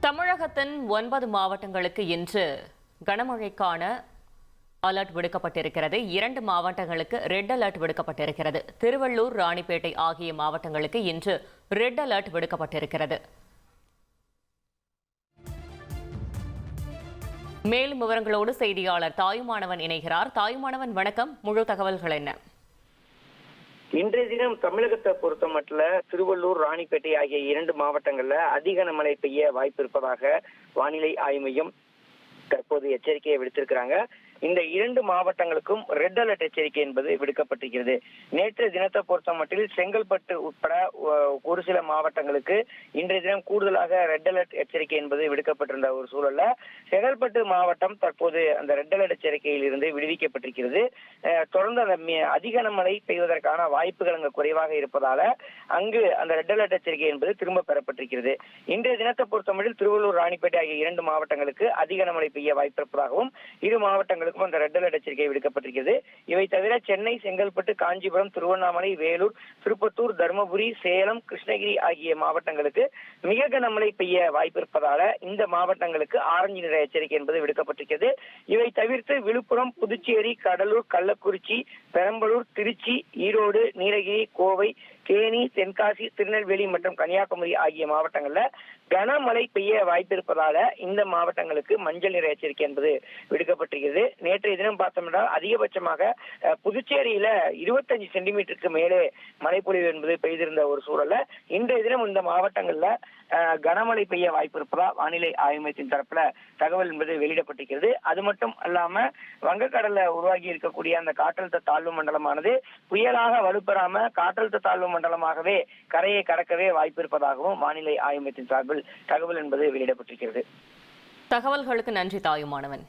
தமிழகத்தின் 9 மாவட்டங்களுக்கு இன்று கனமழைக்கான அலர்ட் விடுக்கப்பட்டிருக்கிறது. 2 மாவட்டங்களுக்கு ரெட் அலர்ட் விடுக்கப்பட்டிருக்கிறது. திருவள்ளூர், ராணிப்பேட்டை ஆகிய மாவட்டங்களுக்கு இன்று ரெட் அலர்ட் விடுக்கப்பட்டிருக்கிறது. மேலும் விவரங்களோடு செய்தியாளர் தாயுமானவன் இணைகிறார். தாயுமானவன், வணக்கம். முழு தகவல்கள் என்ன? இன்றைய தினம் தமிழகத்தை பொறுத்த மட்டும் திருவள்ளூர், ராணிப்பேட்டை ஆகிய 2 மாவட்டங்கள்ல அதிக மழை பெய்ய வாய்ப்பு இருப்பதாக வானிலை ஆய்வு மையம் தற்போது எச்சரிக்கையை விடுத்திருக்கிறாங்க. இந்த 2 மாவட்டங்களுக்கும் ரெட் அலர்ட் எச்சரிக்கை என்பது விடுக்கப்பட்டிருக்கிறது. நேற்று தினத்தை பொறுத்த மட்டில் செங்கல்பட்டு உட்பட ஒரு சில மாவட்டங்களுக்கு இன்றைய தினம் கூடுதலாக ரெட் அலர்ட் எச்சரிக்கை என்பது விடுக்கப்பட்டிருந்த ஒரு சூழல்ல செங்கல்பட்டு மாவட்டம் தற்போது அந்த ரெட் அலர்ட் எச்சரிக்கையில் இருந்து விடுவிக்கப்பட்டிருக்கிறது. தொடர்ந்து அந்த அதிக மழை பெய்வதற்கான வாய்ப்புகள் அங்கு குறைவாக இருப்பதால அங்கு அந்த ரெட் அலர்ட் எச்சரிக்கை என்பது திரும்ப பெறப்பட்டிருக்கிறது. இன்றைய தினத்தை பொறுத்தமட்டில் திருவள்ளூர், ராணிப்பேட்டை ஆகிய 2 மாவட்டங்களுக்கு அதிக மழை பெய்ய வாய்ப்பு இருப்பதாகவும் இரு மாவட்டங்களுக்கும் அந்த ரெட் அலர்ட் எச்சரிக்கை விடுக்கப்பட்டிருக்கிறது. இவை தவிர சென்னை, செங்கல்பட்டு, காஞ்சிபுரம், திருவண்ணாமலை, வேலூர், திருப்பத்தூர், தருமபுரி, சேலம், கிருஷ்ணகிரி ஆகிய மாவட்டங்களுக்கு மிக கனமழை பெய்ய வாய்ப்பு இருப்பதால இந்த மாவட்டங்களுக்கு ஆரஞ்சு நிற எச்சரிக்கை என்பது விடுக்கப்பட்டிருக்கிறது. இவை தவிர்த்து விழுப்புரம், புதுச்சேரி, கடலூர், கள்ளக்குறிச்சி, பெரம்பலூர், திருச்சி, ஈரோடு, நீலகிரி, கோவை, தேனி, தென்காசி, திருநெல்வேலி மற்றும் கன்னியாகுமரி ஆகிய மாவட்டங்கள்ல கனமழை பெய்ய வாய்ப்பு இருப்பதால இந்த மாவட்டங்களுக்கு மஞ்சள் நிற எச்சரிக்கை என்பது விடுக்கப்பட்டிருக்கிறது. நேற்றைய தினம் பார்த்தோம்னா அதிகபட்சமாக புதுச்சேரியில 25 சென்டிமீட்டருக்கு மேலே மழைப்பொழிவு என்பது பெய்திருந்த ஒரு சூழல்ல இன்றைய தினம் இந்த மாவட்டங்கள்ல கனமழை பெய்ய வாய்ப்பு இருப்பதா வானிலை ஆய்வு மையத்தின் தரப்புல தகவல் என்பது வெளியிடப்பட்டிருக்கிறது. அது மட்டும் அல்லாம வங்கக்கடல்ல உருவாகி இருக்கக்கூடிய அந்த காற்றழுத்த தாழ்வு மண்டலமானது புயலாக வலுப்பெறாம காற்றழுத்த தாழ்வு மண்டலமாகவே கரையை கடக்கவே வாய்ப்பு இருப்பதாகவும் வானிலை ஆய்வு மையத்தின் சார்பில் தகவல் என்பது வெளியிடப்பட்டிருக்கிறது. தகவல்களுக்கு நன்றி தாயுமானவன்.